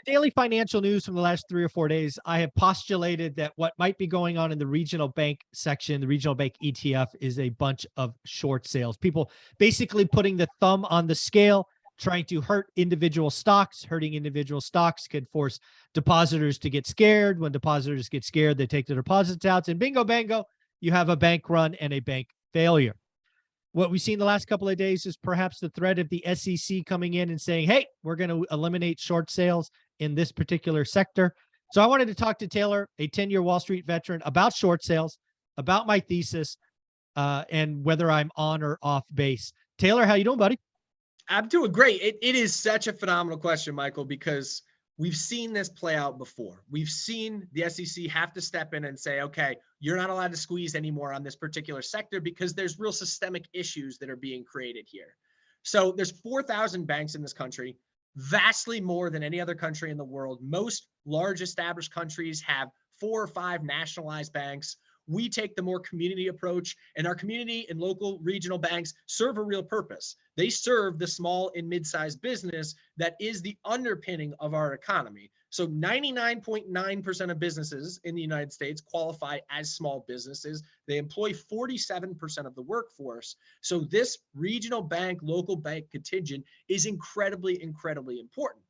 daily financial news from the last 3 or 4 days, I have postulated that what might be going on in the regional bank section, the regional bank ETF, is a bunch of short sales. People basically putting the thumb on the scale, trying to hurt individual stocks. Hurting individual stocks could force depositors to get scared. When depositors get scared, they take their deposits out, and bingo, bango, you have a bank run and a bank failure. What we've seen the last couple of days is perhaps the threat of the SEC coming in and saying, hey, we're going to eliminate short sales in this particular sector. So I wanted to talk to Taylor, a 10-year Wall Street veteran, about short sales, about my thesis, and whether I'm on or off base. Taylor, how you doing, buddy? I'm doing great. It is such a phenomenal question, Michael, because we've seen this play out before. We've seen the SEC have to step in and say, okay, you're not allowed to squeeze anymore on this particular sector because there's real systemic issues that are being created here. So there's 4,000 banks in this country, vastly more than any other country in the world. Most large established countries have 4 or 5 nationalized banks. We take the more community approach, and our community and local regional banks serve a real purpose. They serve the small and mid-sized business that is the underpinning of our economy. So 99.9% of businesses in the United States qualify as small businesses. They employ 47% of the workforce. So this regional bank, local bank contingent is incredibly, incredibly important.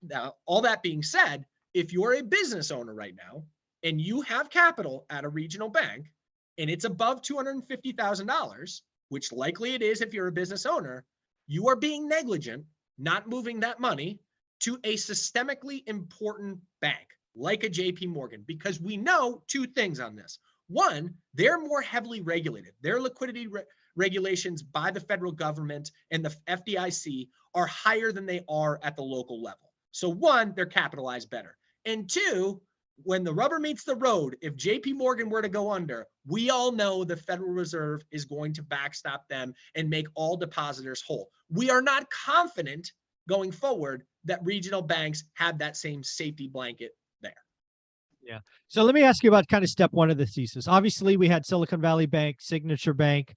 Now, all that being said, if you're a business owner right now, and you have capital at a regional bank and it's above $250,000, which likely it is if you're a business owner, you are being negligent, not moving that money to a systemically important bank like a JP Morgan, because we know 2 things on this. One, they're more heavily regulated. Their liquidity regulations by the federal government and the FDIC are higher than they are at the local level. So one, they're capitalized better. And 2, when the rubber meets the road, if JP Morgan were to go under, we all know the Federal Reserve is going to backstop them and make all depositors whole. We are not confident going forward that regional banks have that same safety blanket there. Yeah. So let me ask you about kind of step one of the thesis. Obviously, we had Silicon Valley Bank, Signature Bank,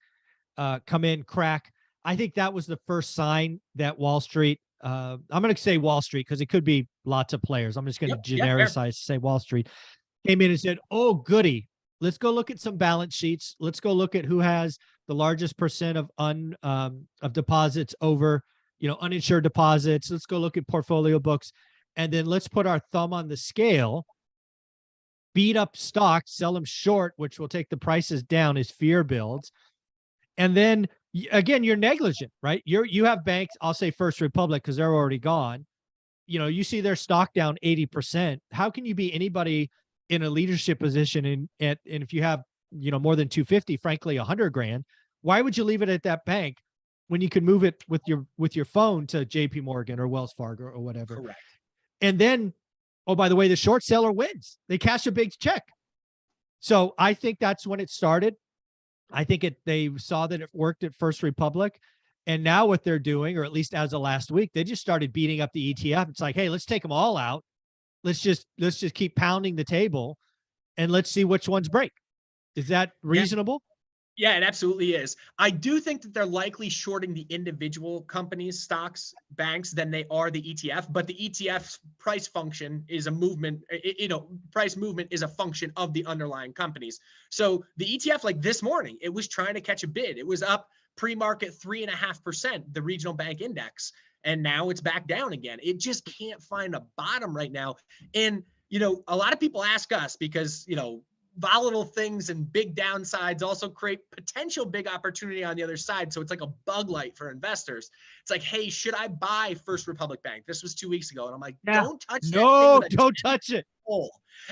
come in, crack. I think that was the first sign that Wall Street, I'm going to say Wall Street because it could be lots of players. I'm just going to genericize, say Wall Street came in and said, oh, goody. Let's go look at some balance sheets. Let's go look at who has the largest percent of deposits over, uninsured deposits. Let's go look at portfolio books. And then let's put our thumb on the scale, beat up stocks, sell them short, which will take the prices down as fear builds. And then again, you're negligent, right? You have banks, I'll say First Republic because they're already gone. You see their stock down 80%. How can you be anybody in a leadership position and if you have, more than 250, frankly, 100 grand, why would you leave it at that bank when you could move it with your phone to JP Morgan or Wells Fargo or whatever? Correct. And then, oh, by the way, the short seller wins. They cash a big check. So I think that's when it started. I think they saw that it worked at First Republic. And now what they're doing, or at least as of last week, they just started beating up the ETF. It's like, hey, let's take them all out. Let's just keep pounding the table and let's see which ones break. Is that reasonable? Yeah, it absolutely is. I do think that they're likely shorting the individual companies, stocks, banks than they are the ETF, but the ETF's price function is a movement, price movement is a function of the underlying companies. So the ETF, like this morning, it was trying to catch a bid. It was up pre-market 3.5%, the regional bank index, and now it's back down again. It just can't find a bottom right now. And, a lot of people ask us because, volatile things and big downsides also create potential big opportunity on the other side. So it's like a bug light for investors. It's like, hey, should I buy First Republic Bank? This was 2 weeks ago. And I'm like, don't touch that. No, don't touch it.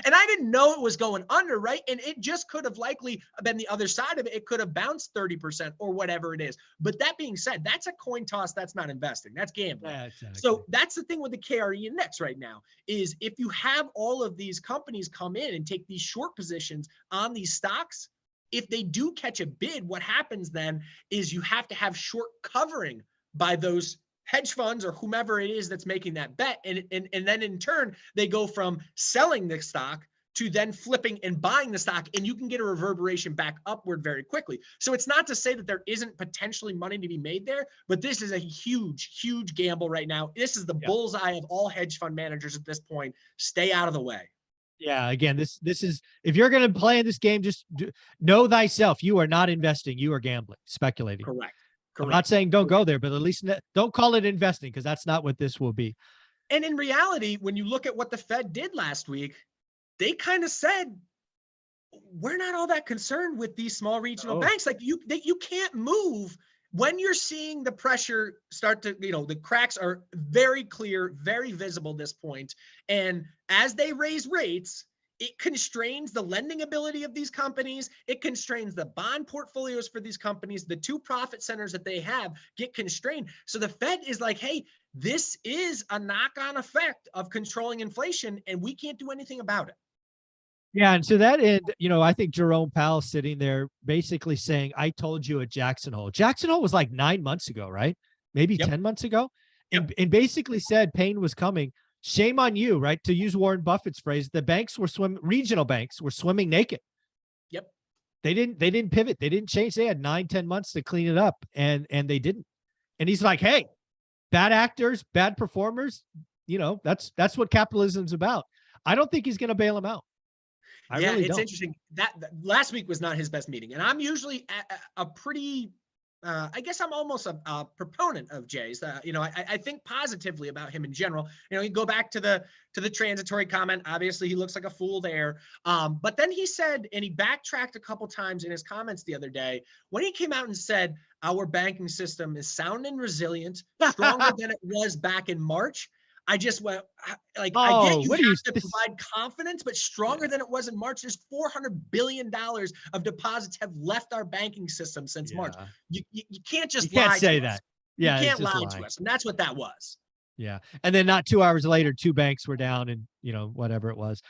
And I didn't know it was going under, right? And it just could have likely been the other side of it. It could have bounced 30% or whatever it is. But that being said, that's a coin toss. That's not investing. That's gambling. Yeah, exactly. So that's the thing with the KRE index right now is if you have all of these companies come in and take these short positions on these stocks, if they do catch a bid, what happens then is you have to have short covering by those hedge funds or whomever it is that's making that bet. And then in turn, they go from selling the stock to then flipping and buying the stock, and you can get a reverberation back upward very quickly. So it's not to say that there isn't potentially money to be made there, but this is a huge, huge gamble right now. This is the bullseye of all hedge fund managers at this point. Stay out of the way. Yeah, again, this is, if you're going to play in this game, just know thyself. You are not investing, you are gambling, speculating. Correct. I'm not saying don't go there, but at least don't call it investing, because that's not what this will be. And in reality, when you look at what the Fed did last week, they kind of said, we're not all that concerned with these small regional banks. Like you can't move when you're seeing the pressure start to, the cracks are very clear, very visible at this point. And as they raise rates, it constrains the lending ability of these companies. It constrains the bond portfolios for these companies. The two profit centers that they have get constrained. So the Fed is like, hey, this is a knock-on effect of controlling inflation, and we can't do anything about it. Yeah, and to that end, I think Jerome Powell sitting there basically saying, I told you at Jackson Hole. Jackson Hole was like 9 months ago, right? Maybe 10 months ago. And basically said pain was coming. Shame on you, right? To use Warren Buffett's phrase, the banks were regional banks were swimming naked. Yep. They didn't pivot. They didn't change. They had 9-10 months to clean it up, and they didn't. And he's like, hey, bad actors, bad performers, that's what capitalism's about. I don't think he's going to bail them out. Really it's don't. interesting that last week was not his best meeting, and I'm usually a pretty, I guess I'm almost a proponent of Jay's. I think positively about him in general. You go back to the transitory comment. Obviously, he looks like a fool there. But then he said, and he backtracked a couple times in his comments the other day when he came out and said, our banking system is sound and resilient, stronger than it was back in March. I just went like, I get you have to provide confidence, but stronger than it was in March. There's $400 billion of deposits have left our banking system since March. You can't just lie say that. Yeah, you can't lie to us, and that's what that was. Yeah, and then not 2 hours later, 2 banks were down, and whatever it was,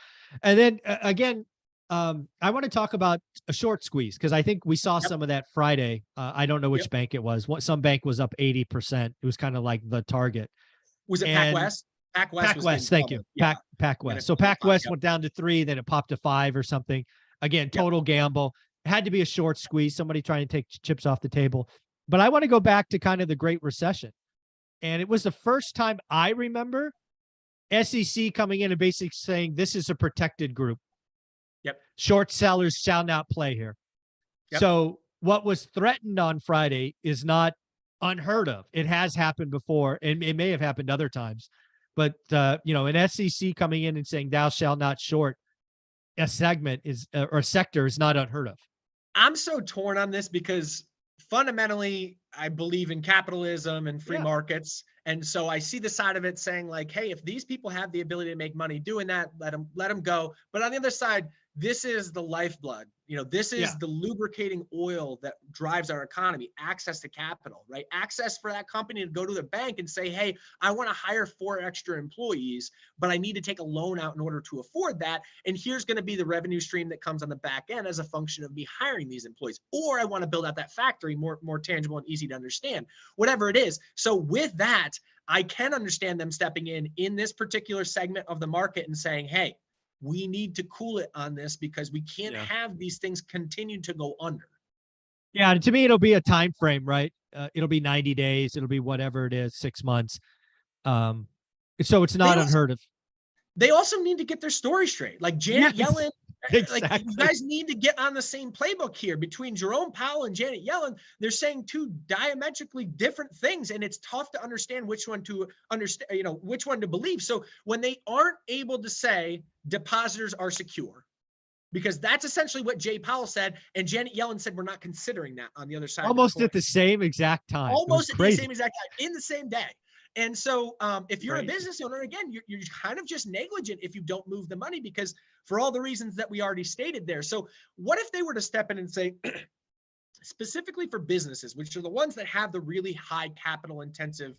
and then again, I want to talk about a short squeeze, because I think we saw some of that Friday. I don't know which bank it was. Some bank was up 80%. It was kind of like the target. Was it PacWest? PacWest, thank you. Yeah. PacWest. So PacWest went down to 3, then it popped to 5 or something. Again, total gamble. It had to be a short squeeze, somebody trying to take chips off the table. But I want to go back to kind of the Great Recession. And it was the first time I remember SEC coming in and basically saying, this is a protected group. Short sellers shall not play here. So what was threatened on Friday is not unheard of. It has happened before, and it may have happened other times. But, an SEC coming in and saying thou shalt not short a segment or a sector is not unheard of. I'm so torn on this because fundamentally I believe in capitalism and free markets. And so I see the side of it saying like, hey, if these people have the ability to make money doing that, let them go. But on the other side, this is the lifeblood. This is the lubricating oil that drives our economy, access to capital, right? Access for that company to go to the bank and say, hey, I want to hire 4 extra employees, but I need to take a loan out in order to afford that. And here's going to be the revenue stream that comes on the back end as a function of me hiring these employees. Or I want to build out that factory, more tangible and easy to understand, whatever it is. So with that, I can understand them stepping in this particular segment of the market and saying, hey, we need to cool it on this because we can't have these things continue to go under. Yeah, to me, it'll be a time frame, right? It'll be 90 days. It'll be whatever it is, 6 months. So it's not unheard of. They also need to get their story straight. Like Janet Yellen, exactly. like you guys need to get on the same playbook here. Between Jerome Powell and Janet Yellen, they're saying 2 diametrically different things, and it's tough to understand which one to which one to believe. So when they aren't able to say depositors are secure, because that's essentially what Jay Powell said, and Janet Yellen said we're not considering that on the other side. Almost at the same exact time. Almost at the same exact time, in the same day. And so if you're a business owner, again, you're kind of just negligent if you don't move the money, because for all the reasons that we already stated there. So what if they were to step in and say, specifically for businesses, which are the ones that have the really high capital intensive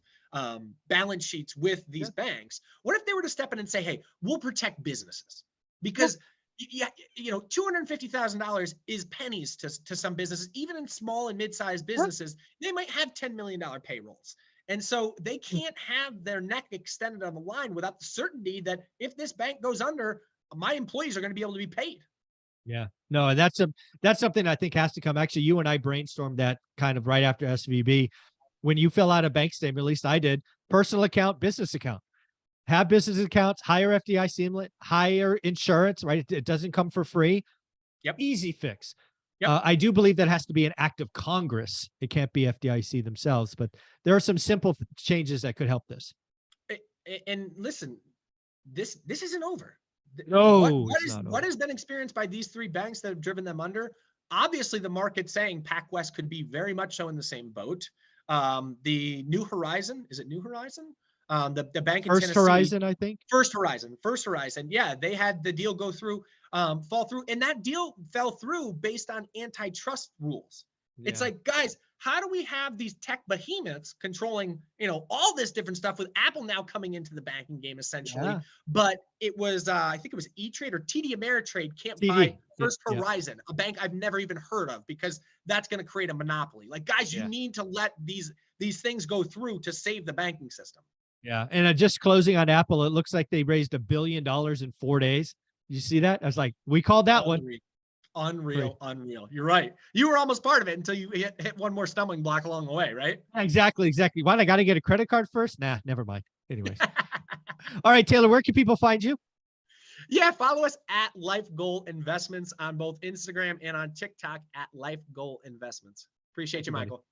balance sheets with these banks, what if they were to step in and say, hey, we'll protect businesses? Because $250,000 is pennies to some businesses, even in small and mid-sized businesses. They might have $10 million payrolls. And so they can't have their neck extended on the line without the certainty that if this bank goes under, my employees are going to be able to be paid. Yeah, no, and that's something I think has to come. Actually, you and I brainstormed that kind of right after SVB. When you fill out a bank statement, at least I did, personal account, business account, have business accounts, hire FDIC limit, hire insurance, right? It doesn't come for free. Yep. Easy fix. Yep. I do believe that has to be an act of Congress. It can't be FDIC themselves, but there are some simple changes that could help this. And listen, this isn't over. No, What has been experienced by these three banks that have driven them under? Obviously, the market's saying PacWest could be very much so in the same boat. The New Horizon, is it New Horizon? The bank in First Tennessee, Horizon, I think. First Horizon. Yeah, they had the deal go through, fall through, and that deal fell through based on antitrust rules. Yeah. It's like, guys, how do we have these tech behemoths controlling, all this different stuff with Apple now coming into the banking game essentially? Yeah. But it was, I think it was E-Trade or TD Ameritrade can't buy First Horizon, a bank I've never even heard of, because that's going to create a monopoly. Like, guys, you need to let these things go through to save the banking system. Yeah. And just closing on Apple, it looks like they raised $1 billion in 4 days. Did you see that? I was like, we called that one. Unreal. You're right. You were almost part of it until you hit one more stumbling block along the way, right? Exactly. Why? I got to get a credit card first? Nah, never mind. Anyways. All right, Taylor, where can people find you? Yeah, follow us at Life Goal Investments on both Instagram and on TikTok at Life Goal Investments. Appreciate you, Michael.